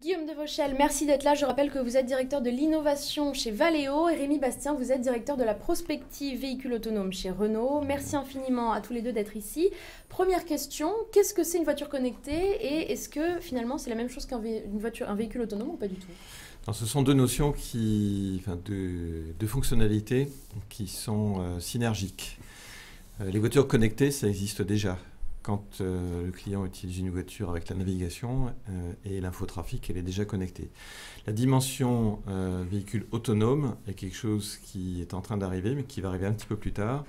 Guillaume de Vauchel, merci d'être là. Je rappelle que vous êtes directeur de l'innovation chez Valeo et Rémi Bastien, vous êtes directeur de la prospective véhicule autonome chez Renault. Merci infiniment à tous les deux d'être ici. Première question, qu'est-ce que c'est une voiture connectée et est-ce que finalement c'est la même chose qu'un véhicule autonome ou pas du tout? Alors, ce sont deux notions de fonctionnalités qui sont synergiques. Les voitures connectées, ça existe déjà. Quand le client utilise une voiture avec la navigation et l'infotrafic, elle est déjà connectée. La dimension véhicule autonome est quelque chose qui est en train d'arriver, mais qui va arriver un petit peu plus tard.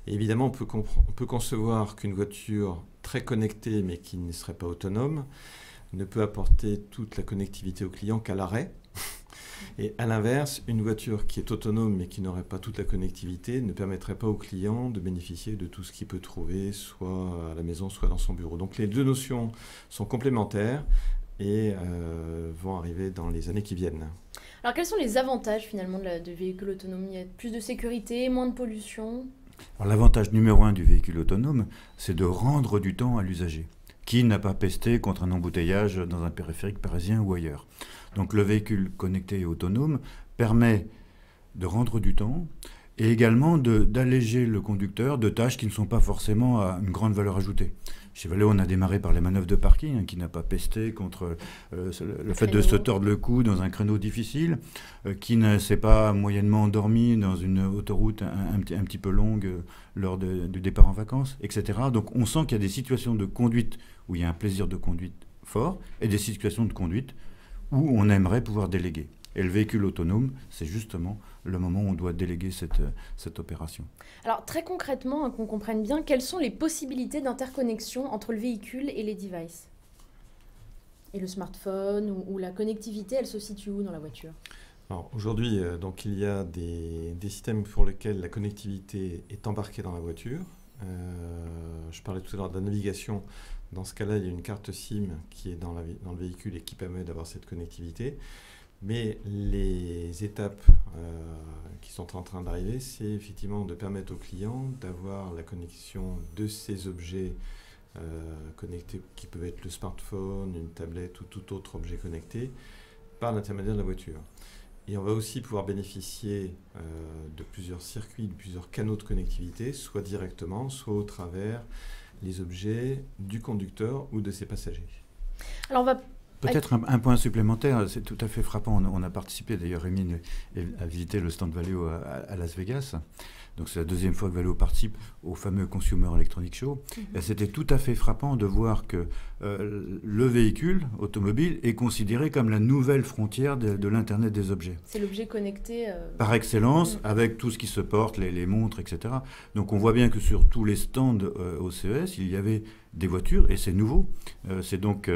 Et évidemment, on peut concevoir qu'une voiture très connectée, mais qui ne serait pas autonome, ne peut apporter toute la connectivité au client qu'à l'arrêt. Et à l'inverse, une voiture qui est autonome mais qui n'aurait pas toute la connectivité ne permettrait pas au client de bénéficier de tout ce qu'il peut trouver, soit à la maison, soit dans son bureau. Donc les deux notions sont complémentaires et vont arriver dans les années qui viennent. Alors quels sont les avantages finalement de véhicule autonome? Il y a plus de sécurité, moins de pollution? Alors, l'avantage numéro 1 du véhicule autonome, c'est de rendre du temps à l'usager. Qui n'a pas pesté contre un embouteillage dans un périphérique parisien ou ailleurs? Donc le véhicule connecté et autonome permet de rendre du temps et également d'alléger le conducteur de tâches qui ne sont pas forcément à une grande valeur ajoutée. Chez Valeo, on a démarré par les manœuvres de parking, qui n'a pas pesté contre le fait de se tordre le cou dans un créneau difficile, qui ne s'est pas moyennement endormi dans une autoroute un petit peu longue lors du départ en vacances, etc. Donc on sent qu'il y a des situations de conduite où il y a un plaisir de conduite fort et des situations de conduite où on aimerait pouvoir déléguer. Et le véhicule autonome, c'est justement le moment où on doit déléguer cette opération. Alors très concrètement, qu'on comprenne bien, quelles sont les possibilités d'interconnexion entre le véhicule et les devices? Et le smartphone ou la connectivité, elle se situe où dans la voiture? Alors aujourd'hui, donc il y a des systèmes pour lesquels la connectivité est embarquée dans la voiture. Je parlais tout à l'heure de la navigation. Dans ce cas-là, il y a une carte SIM qui est dans le véhicule et qui permet d'avoir cette connectivité. Mais les étapes qui sont en train d'arriver, c'est effectivement de permettre aux clients d'avoir la connexion de ces objets connectés, qui peuvent être le smartphone, une tablette ou tout autre objet connecté, par l'intermédiaire de la voiture. Et on va aussi pouvoir bénéficier de plusieurs circuits, de plusieurs canaux de connectivité, soit directement, soit au travers les objets du conducteur ou de ses passagers. Alors on va peut-être un point supplémentaire, c'est tout à fait frappant. On a participé, d'ailleurs, Rémi a visité le stand Valeo à Las Vegas. Donc c'est la deuxième fois que Valeo participe au fameux Consumer Electronics Show. Et c'était tout à fait frappant de voir que le véhicule automobile est considéré comme la nouvelle frontière de l'Internet des objets. C'est l'objet connecté. Par excellence, avec tout ce qui se porte, les montres, etc. Donc on voit bien que sur tous les stands au CES, il y avait des voitures, et c'est nouveau. C'est donc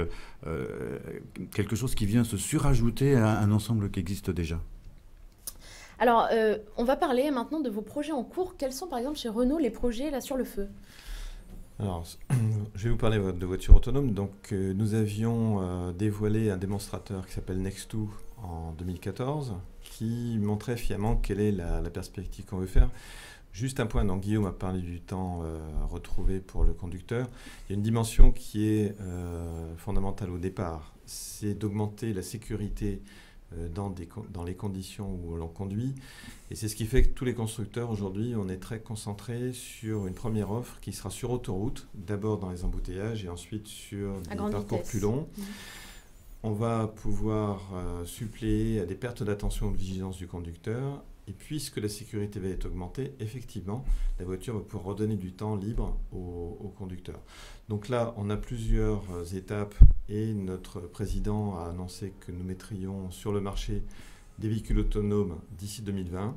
quelque chose qui vient se surajouter à un ensemble qui existe déjà. Alors, on va parler maintenant de vos projets en cours. Quels sont, par exemple, chez Renault, les projets là sur le feu? Alors, je vais vous parler de voitures autonomes. Donc, nous avions dévoilé un démonstrateur qui s'appelle Next2 en 2014, qui montrait finalement quelle est la perspective qu'on veut faire. Juste un point, donc Guillaume a parlé du temps retrouvé pour le conducteur. Il y a une dimension qui est fondamentale au départ, c'est d'augmenter la sécurité dans les conditions où l'on conduit. Et c'est ce qui fait que tous les constructeurs aujourd'hui, on est très concentrés sur une première offre qui sera sur autoroute, d'abord dans les embouteillages et ensuite sur des parcours plus longs. On va pouvoir suppléer à des pertes d'attention ou de vigilance du conducteur. Et puisque la sécurité va être augmentée, effectivement, la voiture va pouvoir redonner du temps libre au conducteur. Donc là, on a plusieurs étapes et notre président a annoncé que nous mettrions sur le marché des véhicules autonomes d'ici 2020.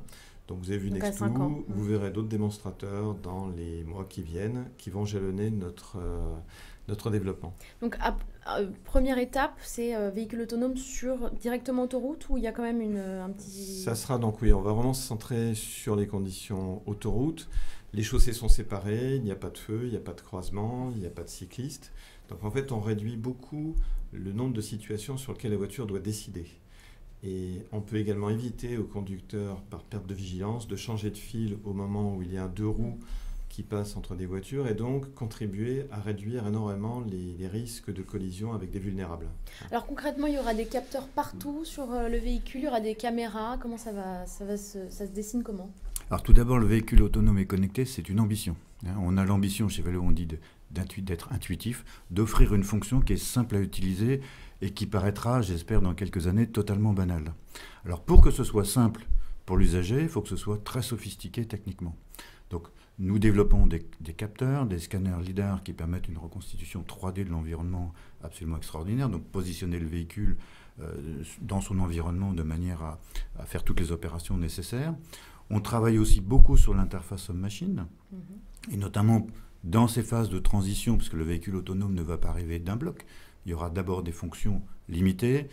Donc vous avez vu Next2, vous verrez d'autres démonstrateurs dans les mois qui viennent qui vont jalonner notre développement. Donc première étape, c'est véhicule autonome sur directement autoroute ou il y a quand même un petit... Ça sera donc, oui, on va vraiment se centrer sur les conditions autoroute. Les chaussées sont séparées, il n'y a pas de feu, il n'y a pas de croisement, il n'y a pas de cycliste. Donc en fait, on réduit beaucoup le nombre de situations sur lesquelles la voiture doit décider. Et on peut également éviter au conducteur, par perte de vigilance, de changer de fil au moment où il y a un deux roues qui passe entre des voitures et donc contribuer à réduire énormément les risques de collision avec des vulnérables. Alors concrètement, il y aura des capteurs partout sur le véhicule, il y aura des caméras, comment ça se dessine comment? Alors tout d'abord, le véhicule autonome et connecté, c'est une ambition. On a l'ambition chez Valeo, on dit d'être intuitif, d'offrir une fonction qui est simple à utiliser et qui paraîtra, j'espère, dans quelques années, totalement banale. Alors pour que ce soit simple pour l'usager, il faut que ce soit très sophistiqué techniquement. Donc nous développons des capteurs, des scanners LIDAR qui permettent une reconstitution 3D de l'environnement absolument extraordinaire, donc positionner le véhicule dans son environnement de manière à faire toutes les opérations nécessaires. On travaille aussi beaucoup sur l'interface homme-machine, et notamment dans ces phases de transition, puisque le véhicule autonome ne va pas arriver d'un bloc. Il y aura d'abord des fonctions limitées,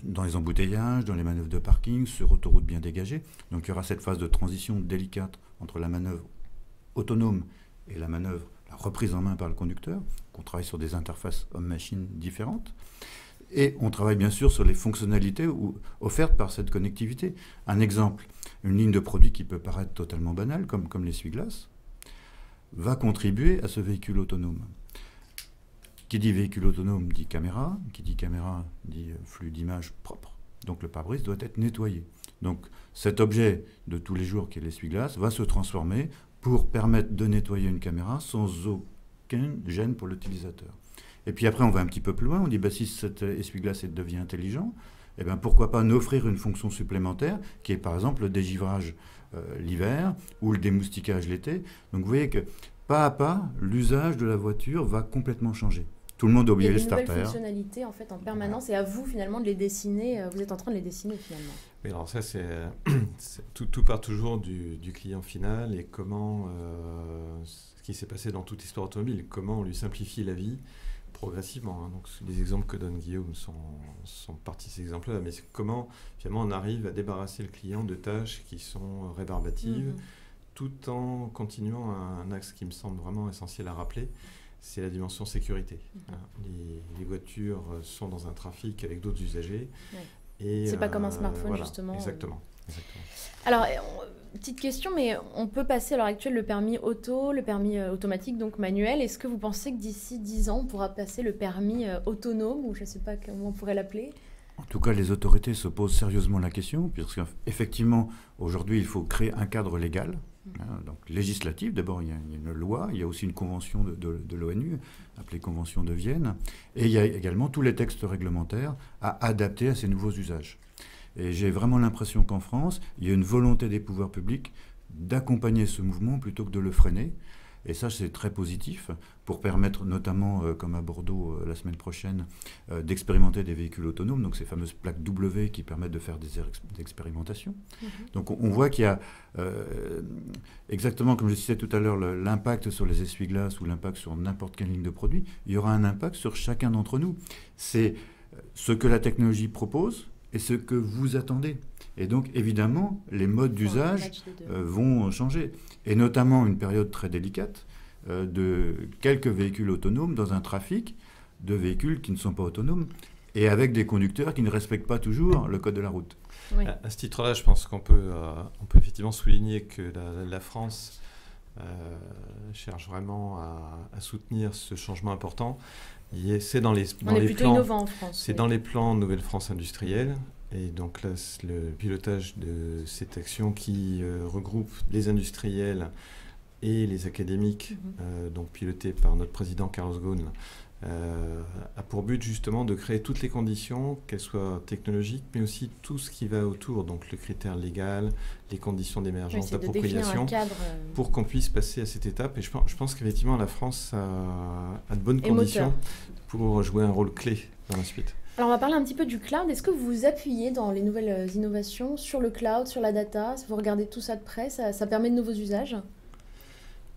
dans les embouteillages, dans les manœuvres de parking, sur autoroute bien dégagée. Donc il y aura cette phase de transition délicate entre la manœuvre autonome et la reprise en main par le conducteur. On travaille sur des interfaces homme-machine différentes. Et on travaille bien sûr sur les fonctionnalités offertes par cette connectivité. Un exemple, une ligne de produit qui peut paraître totalement banale, comme l'essuie-glace, va contribuer à ce véhicule autonome. Qui dit véhicule autonome dit caméra, qui dit caméra dit flux d'images propre. Donc le pare-brise doit être nettoyé. Donc cet objet de tous les jours qui est l'essuie-glace va se transformer pour permettre de nettoyer une caméra sans aucun gêne pour l'utilisateur. Et puis après, on va un petit peu plus loin. On dit, si cet essuie-glace devient intelligent, eh bien, pourquoi pas offrir une fonction supplémentaire qui est par exemple le dégivrage l'hiver ou le démoustiquage l'été. Donc vous voyez que pas à pas, l'usage de la voiture va complètement changer. Tout le monde a oublié les starters. Il y a des nouvelles fonctionnalités en fait en permanence et à vous finalement de les dessiner. Vous êtes en train de les dessiner finalement. Oui, alors ça tout part toujours du client final et comment ce qui s'est passé dans toute l'histoire automobile, comment on lui simplifie la vie progressivement. Donc les exemples que donne Guillaume sont partie de ces exemples-là, mais c'est comment finalement on arrive à débarrasser le client de tâches qui sont rébarbatives, tout en continuant un axe qui me semble vraiment essentiel à rappeler, c'est la dimension sécurité. Les voitures sont dans un trafic avec d'autres usagers. Ouais. C'est pas comme un smartphone, voilà, justement. Exactement. Alors, petite question, mais on peut passer à l'heure actuelle le permis auto, le permis automatique, donc manuel. Est-ce que vous pensez que d'ici 10 ans, on pourra passer le permis autonome, ou je ne sais pas comment on pourrait l'appeler? En tout cas, les autorités se posent sérieusement la question, puisqu'effectivement, aujourd'hui, il faut créer un cadre légal, donc législatif. D'abord, il y a une loi, il y a aussi une convention de l'ONU, appelée Convention de Vienne, et il y a également tous les textes réglementaires à adapter à ces nouveaux usages. Et j'ai vraiment l'impression qu'en France, il y a une volonté des pouvoirs publics d'accompagner ce mouvement plutôt que de le freiner. Et ça, c'est très positif pour permettre notamment, comme à Bordeaux la semaine prochaine, d'expérimenter des véhicules autonomes, donc ces fameuses plaques W qui permettent de faire des expérimentations. Donc on voit qu'il y a, exactement comme je citais tout à l'heure, l'impact sur les essuie-glaces ou l'impact sur n'importe quelle ligne de produit, il y aura un impact sur chacun d'entre nous. C'est ce que la technologie propose et ce que vous attendez. Et donc, évidemment, les modes d'usage vont changer. Et notamment une période très délicate de quelques véhicules autonomes dans un trafic de véhicules qui ne sont pas autonomes et avec des conducteurs qui ne respectent pas toujours le code de la route. Oui. À ce titre-là, je pense qu'on peut effectivement souligner que la France cherche vraiment à soutenir ce changement important. C'est dans les plans, innovant en France. C'est dans les plans Nouvelle France industrielle. Et donc là, le pilotage de cette action qui regroupe les industriels et les académiques, donc piloté par notre président Carlos Ghosn, a pour but justement de créer toutes les conditions, qu'elles soient technologiques, mais aussi tout ce qui va autour, donc le critère légal, les conditions d'émergence, d'appropriation, pour qu'on puisse passer à cette étape. Et je pense qu'effectivement la France a de bonnes conditions pour jouer un rôle clé dans la suite. Alors on va parler un petit peu du cloud. Est-ce que vous vous appuyez dans les nouvelles innovations sur le cloud, sur la data? Vous regardez tout ça de près, ça permet de nouveaux usages?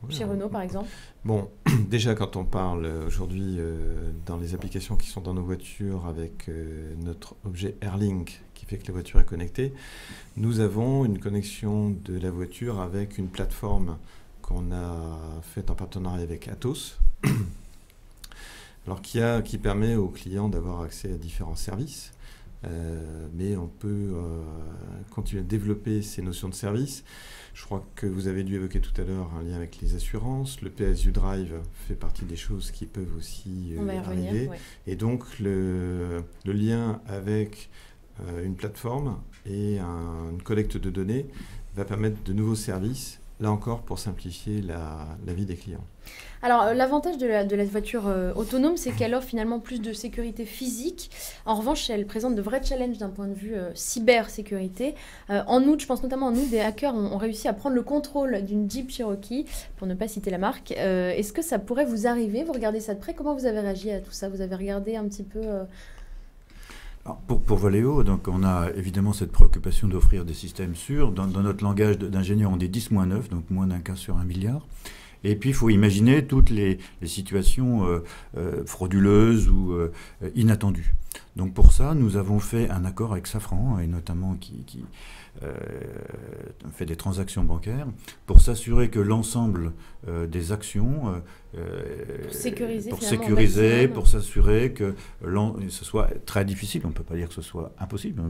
Oui, chez Renault par exemple? Bon, déjà quand on parle aujourd'hui dans les applications qui sont dans nos voitures avec notre objet AirLink qui fait que la voiture est connectée, nous avons une connexion de la voiture avec une plateforme qu'on a faite en partenariat avec Atos. Alors qui permet aux clients d'avoir accès à différents services. mais on peut continuer à développer ces notions de service. Je crois que vous avez dû évoquer tout à l'heure un lien avec les assurances. Le PSU Drive fait partie des choses qui peuvent aussi arriver. Ouais. Et donc, le lien avec une plateforme et une collecte de données va permettre de nouveaux services, là encore pour simplifier la vie des clients. Alors, l'avantage de la voiture autonome, c'est qu'elle offre finalement plus de sécurité physique. En revanche, elle présente de vrais challenges d'un point de vue cybersécurité. En août, je pense notamment en août, des hackers ont réussi à prendre le contrôle d'une Jeep Cherokee, pour ne pas citer la marque. Est-ce que ça pourrait vous arriver? Vous regardez ça de près? Comment vous avez réagi à tout ça? Vous avez regardé un petit peu... Alors, pour Valeo, donc on a évidemment cette préoccupation d'offrir des systèmes sûrs. Dans notre langage d'ingénieur, on dit 10-9, donc moins d'un cas sur 1 milliard. Et puis, il faut imaginer toutes les situations frauduleuses ou inattendues. Donc, pour ça, nous avons fait un accord avec Safran, et notamment qui fait des transactions bancaires, pour s'assurer que l'ensemble des actions, pour sécuriser, pour s'assurer que ce soit très difficile. On ne peut pas dire que ce soit impossible.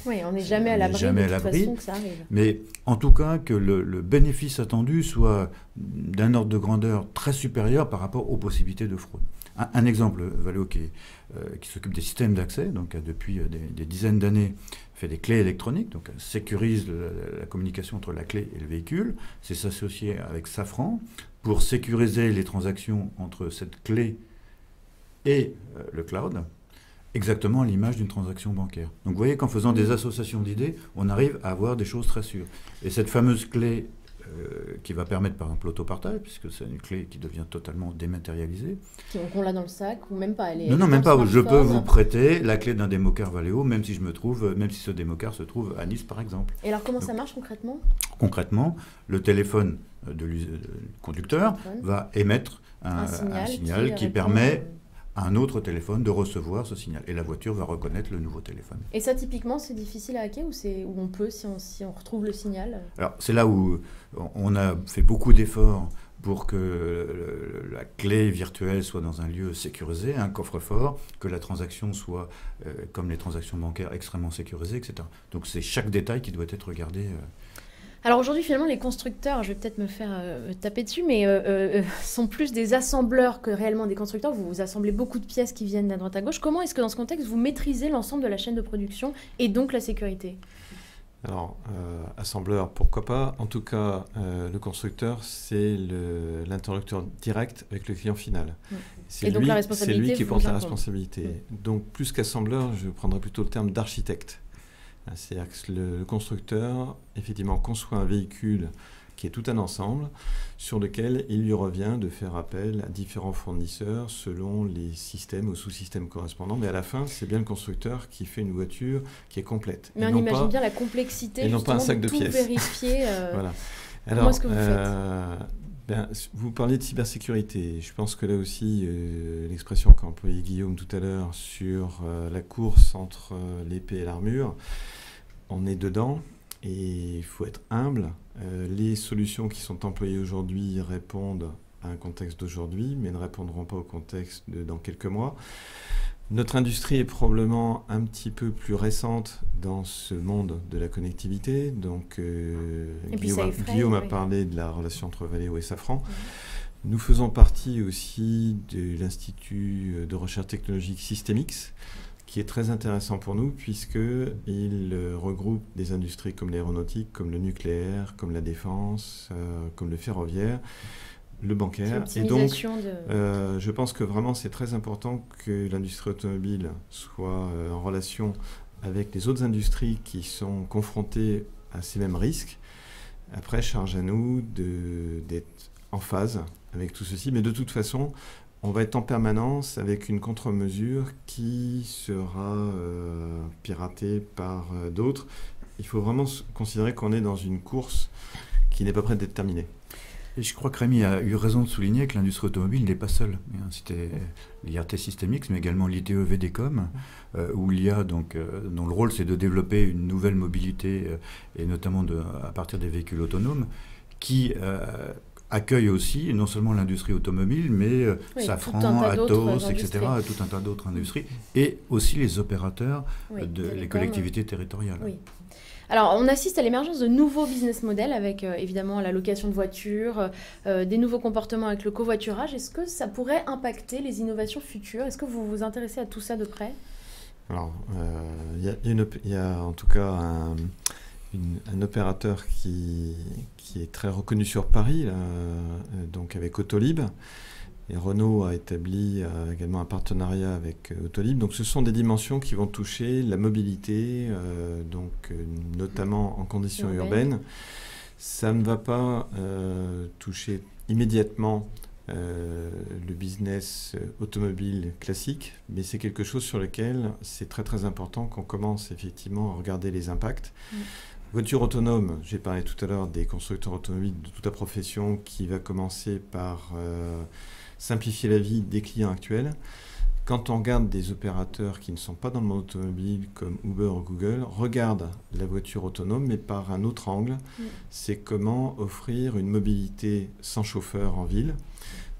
Oui, on n'est jamais à l'abri de toute façon que ça arrive. Mais en tout cas, que le bénéfice attendu soit d'un ordre de grandeur très supérieur par rapport aux possibilités de fraude. Un exemple, Valeo qui s'occupe des systèmes d'accès, donc depuis des dizaines d'années, fait des clés électroniques, donc sécurise la communication entre la clé et le véhicule. C'est s'associer avec Safran pour sécuriser les transactions entre cette clé et le cloud, exactement à l'image d'une transaction bancaire. Donc vous voyez qu'en faisant des associations d'idées, on arrive à avoir des choses très sûres. Et cette fameuse clé qui va permettre par exemple l'autopartage, puisque c'est une clé qui devient totalement dématérialisée. Donc on l'a dans le sac ou même pas? Non, même pas. Je peux vous prêter la clé d'un démocar Valeo, même si ce démocar se trouve à Nice par exemple. Et alors comment ça marche concrètement? Concrètement, le téléphone du conducteur va émettre un signal qui permet à un autre téléphone de recevoir ce signal. Et la voiture va reconnaître le nouveau téléphone. Et ça, typiquement, c'est difficile à hacker ou on peut, si on retrouve le signal? Alors, c'est là où on a fait beaucoup d'efforts pour que la clé virtuelle soit dans un lieu sécurisé, un coffre-fort, que la transaction soit, comme les transactions bancaires, extrêmement sécurisée, etc. Donc, c'est chaque détail qui doit être regardé. Alors aujourd'hui, finalement, les constructeurs, je vais peut-être me faire taper dessus, mais sont plus des assembleurs que réellement des constructeurs. Vous assemblez beaucoup de pièces qui viennent d'à droite à gauche. Comment est-ce que dans ce contexte, vous maîtrisez l'ensemble de la chaîne de production et donc la sécurité? Alors, assembleur, pourquoi pas. En tout cas, le constructeur, c'est l'interlocuteur direct avec le client final. C'est lui qui porte la responsabilité. Donc, plus qu'assembleur, je prendrais plutôt le terme d'architecte. C'est-à-dire que le constructeur, effectivement, conçoit un véhicule qui est tout un ensemble, sur lequel il lui revient de faire appel à différents fournisseurs selon les systèmes ou sous-systèmes correspondants. Mais à la fin, c'est bien le constructeur qui fait une voiture qui est complète. Mais on imagine bien la complexité, et non pas un sac de tout pièces. Vérifier. Voilà. Alors, comment est-ce que vous faites? Vous parliez de cybersécurité. Je pense que là aussi, l'expression qu'a employée Guillaume tout à l'heure sur la course entre l'épée et l'armure, on est dedans et il faut être humble. Les solutions qui sont employées aujourd'hui répondent à un contexte d'aujourd'hui, mais ne répondront pas au contexte de dans quelques mois. Notre industrie est probablement un petit peu plus récente dans ce monde de la connectivité. Donc, Guillaume a parlé de la relation entre Valeo et Safran. Nous faisons partie aussi de l'Institut de recherche technologique Systemix, qui est très intéressant pour nous, puisqu'il regroupe des industries comme l'aéronautique, comme le nucléaire, comme la défense, comme le ferroviaire, le bancaire. Et donc, je pense que vraiment, c'est très important que l'industrie automobile soit en relation avec les autres industries qui sont confrontées à ces mêmes risques. Après, charge à nous d'être en phase avec tout ceci. Mais de toute façon, on va être en permanence avec une contre-mesure qui sera piratée par d'autres. Il faut vraiment considérer qu'on est dans une course qui n'est pas prête d'être terminée. Et je crois que Rémi a eu raison de souligner que l'industrie automobile n'est pas seule. C'était l'IRT Systemix, mais également l'ITE VDCOM, où l'IA, dont le rôle c'est de développer une nouvelle mobilité, et notamment à partir des véhicules autonomes, qui accueille aussi non seulement l'industrie automobile, mais Safran, Atos, etc., tout un tas d'autres industries, et aussi les opérateurs, les collectivités territoriales. Oui. Alors, on assiste à l'émergence de nouveaux business models avec évidemment la location de voitures, des nouveaux comportements avec le covoiturage. Est-ce que ça pourrait impacter les innovations futures? Est-ce que vous vous intéressez à tout ça de près? Alors, il y a en tout cas un opérateur qui est très reconnu sur Paris, là, donc avec Autolib. Et Renault a établi également un partenariat avec Autolib. Donc ce sont des dimensions qui vont toucher la mobilité, notamment en conditions urbaines. Ça ne va pas toucher immédiatement le business automobile classique, mais c'est quelque chose sur lequel c'est très très important qu'on commence effectivement à regarder les impacts. Voiture autonome, j'ai parlé tout à l'heure des constructeurs automobiles de toute la profession qui va commencer par simplifier la vie des clients actuels. Quand on regarde des opérateurs qui ne sont pas dans le monde automobile comme Uber ou Google, regarde la voiture autonome mais par un autre angle. C'est comment offrir une mobilité sans chauffeur en ville.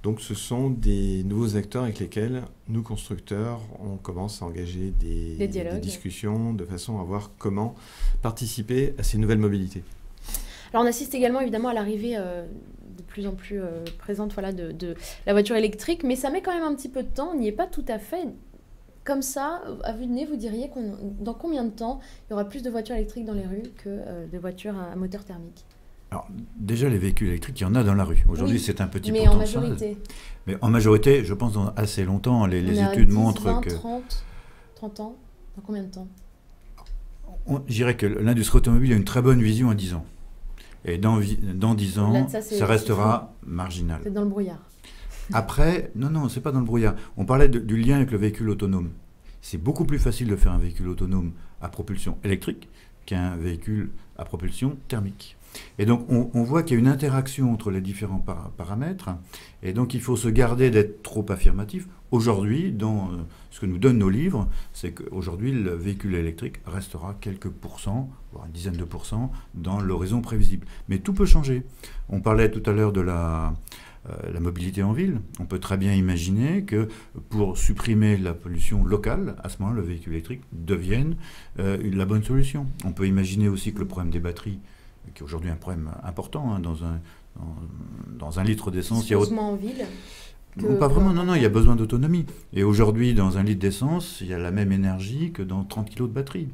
Donc ce sont des nouveaux acteurs avec lesquels nous, constructeurs, on commence à engager des discussions de façon à voir comment participer à ces nouvelles mobilités. Alors on assiste également évidemment à l'arrivée de plus en plus présente de la voiture électrique, mais ça met quand même un petit peu de temps, on n'y est pas tout à fait. Comme ça, à vue de nez, vous diriez dans combien de temps il y aura plus de voitures électriques dans les rues que de voitures à moteur thermique? Alors, déjà, les véhicules électriques, il y en a dans la rue. Aujourd'hui, c'est un petit mais pourcentage. En majorité. Mais en majorité, je pense, dans assez longtemps, les études montrent 20, que... 30 ans? Dans combien de temps? Je dirais que l'industrie automobile a une très bonne vision à 10 ans. Et dans 10 ans, ça restera marginal. C'est dans le brouillard. Après, non, c'est pas dans le brouillard. On parlait du lien avec le véhicule autonome. C'est beaucoup plus facile de faire un véhicule autonome à propulsion électrique qu'un véhicule à propulsion thermique. Et donc, on voit qu'il y a une interaction entre les différents paramètres. Et donc, il faut se garder d'être trop affirmatif. Aujourd'hui, dans ce que nous donnent nos livres, c'est qu'aujourd'hui, le véhicule électrique restera quelques pourcents, voire une dizaine de pourcents, dans l'horizon prévisible. Mais tout peut changer. On parlait tout à l'heure de la mobilité en ville. On peut très bien imaginer que pour supprimer la pollution locale, à ce moment, le véhicule électrique devienne la bonne solution. On peut imaginer aussi que le problème des batteries, qui est aujourd'hui un problème important, dans un litre d'essence. En ville pas vraiment, non, il y a besoin d'autonomie. Et aujourd'hui, dans un litre d'essence, il y a la même énergie que dans 30 kg de batterie.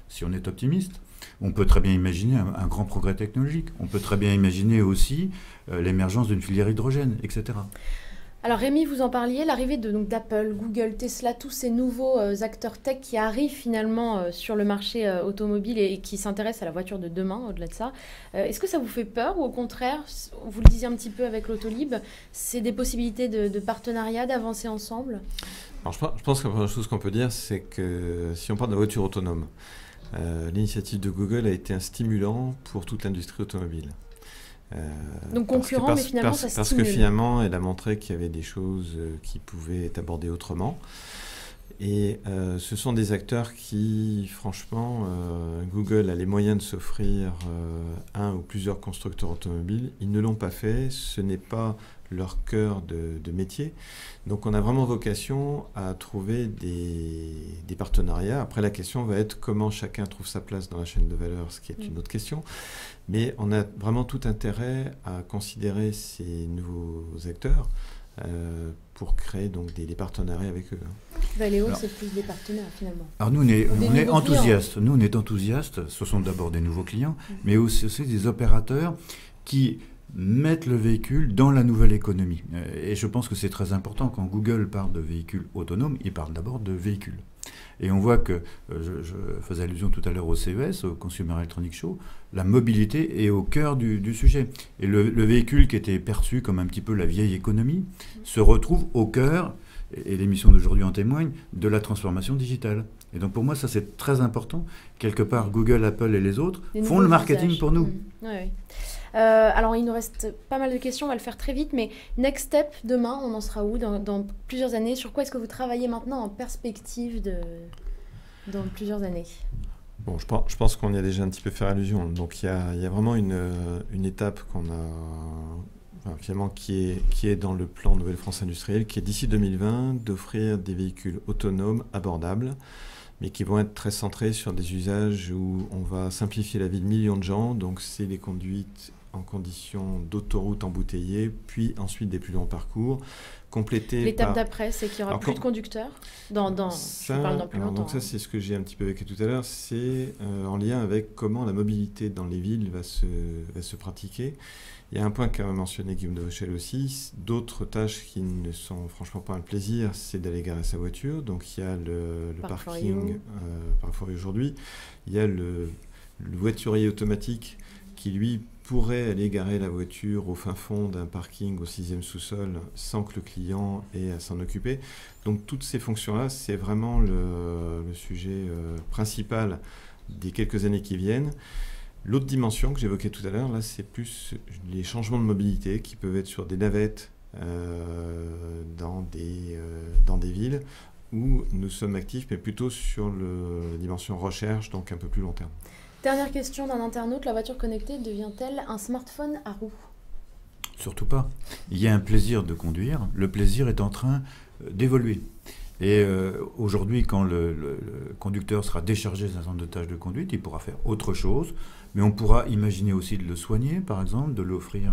Si on est optimiste, on peut très bien imaginer un grand progrès technologique. On peut très bien imaginer aussi l'émergence d'une filière hydrogène, etc. Alors Rémi, vous en parliez, l'arrivée d'Apple, Google, Tesla, tous ces nouveaux acteurs tech qui arrivent finalement sur le marché automobile et qui s'intéressent à la voiture de demain, au-delà de ça. Est-ce que ça vous fait peur ou au contraire, vous le disiez un petit peu avec l'Autolib, c'est des possibilités de partenariat, d'avancer ensemble? Alors je pense que la première chose qu'on peut dire, c'est que si on parle de la voiture autonome, l'initiative de Google a été un stimulant pour toute l'industrie automobile. Donc concurrent, mais finalement ça stimule. Parce que finalement, elle a montré qu'il y avait des choses qui pouvaient être abordées autrement. Et ce sont des acteurs qui, franchement, Google a les moyens de s'offrir un ou plusieurs constructeurs automobiles. Ils ne l'ont pas fait, ce n'est pas leur cœur de métier. Donc on a vraiment vocation à trouver des partenariats. Après, la question va être comment chacun trouve sa place dans la chaîne de valeur, ce qui est une autre question. Mais on a vraiment tout intérêt à considérer ces nouveaux acteurs pour créer donc des partenariats avec eux. Valeo, c'est plus des partenaires finalement. Alors nous, on est enthousiastes. Nous, on est enthousiastes. Ce sont d'abord des nouveaux clients, mais aussi des opérateurs qui mettre le véhicule dans la nouvelle économie. Et je pense que c'est très important. Quand Google parle de véhicules autonomes, il parle d'abord de véhicules. Et on voit que, je faisais allusion tout à l'heure au CES, au Consumer Electronics Show, la mobilité est au cœur du sujet. Et le véhicule qui était perçu comme un petit peu la vieille économie se retrouve au cœur, et l'émission d'aujourd'hui en témoigne, de la transformation digitale. Et donc pour moi, ça c'est très important. Quelque part, Google, Apple et les autres font le marketing pour nous. Oui. Alors il nous reste pas mal de questions, on va le faire très vite, mais next step, demain, on en sera où dans plusieurs années? Sur quoi est-ce que vous travaillez maintenant en perspective dans plusieurs années? Bon, je pense qu'on y a déjà un petit peu fait allusion. Donc il y a vraiment une étape finalement qui est dans le plan Nouvelle-France industrielle, qui est d'ici 2020 d'offrir des véhicules autonomes abordables, mais qui vont être très centrés sur des usages où on va simplifier la vie de millions de gens. Donc c'est les conduites en conditions d'autoroute embouteillée, puis ensuite des plus longs parcours, complétés L'étape par... d'après, c'est qu'il n'y aura plus de conducteurs je parle dans plus longtemps. Donc ça, c'est ce que j'ai un petit peu évoqué tout à l'heure, c'est en lien avec comment la mobilité dans les villes va se pratiquer. Il y a un point qu'a mentionné Guillaume de Vauchel aussi, d'autres tâches qui ne sont franchement pas un plaisir, c'est d'aller garer sa voiture. Donc il y a le parking parfois aujourd'hui, il y a le voiturier automatique qui lui pourrait aller garer la voiture au fin fond d'un parking au 6e sous-sol sans que le client ait à s'en occuper. Donc toutes ces fonctions-là, c'est vraiment le sujet principal des quelques années qui viennent. L'autre dimension que j'évoquais tout à l'heure, là, c'est plus les changements de mobilité qui peuvent être sur des navettes dans des villes où nous sommes actifs, mais plutôt sur la dimension recherche, donc un peu plus long terme. Dernière question d'un internaute, la voiture connectée devient-elle un smartphone à roues? Surtout pas. Il y a un plaisir de conduire, le plaisir est en train d'évoluer. Et aujourd'hui, quand le conducteur sera déchargé d'un centre de tâches de conduite, il pourra faire autre chose, mais on pourra imaginer aussi de le soigner, par exemple, de lui offrir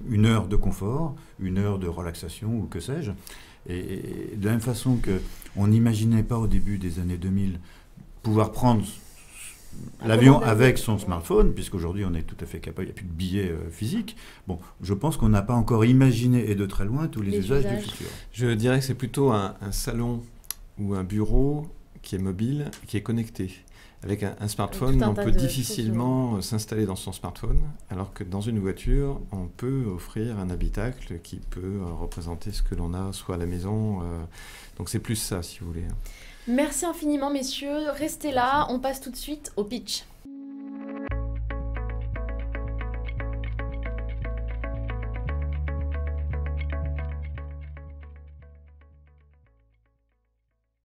une heure de confort, une heure de relaxation, ou que sais-je. Et de la même façon qu'on n'imaginait pas au début des années 2000 pouvoir prendre l'avion avec son smartphone, puisqu'aujourd'hui on est tout à fait capable, il n'y a plus de billets physiques. Bon, je pense qu'on n'a pas encore imaginé, et de très loin, tous les usages du futur. Je dirais que c'est plutôt un salon ou un bureau qui est mobile, qui est connecté. Avec un smartphone, on peut difficilement s'installer dans son smartphone, alors que dans une voiture, on peut offrir un habitacle qui peut représenter ce que l'on a, soit à la maison. Donc c'est plus ça, si vous voulez. Merci infiniment, messieurs. Restez là, on passe tout de suite au pitch.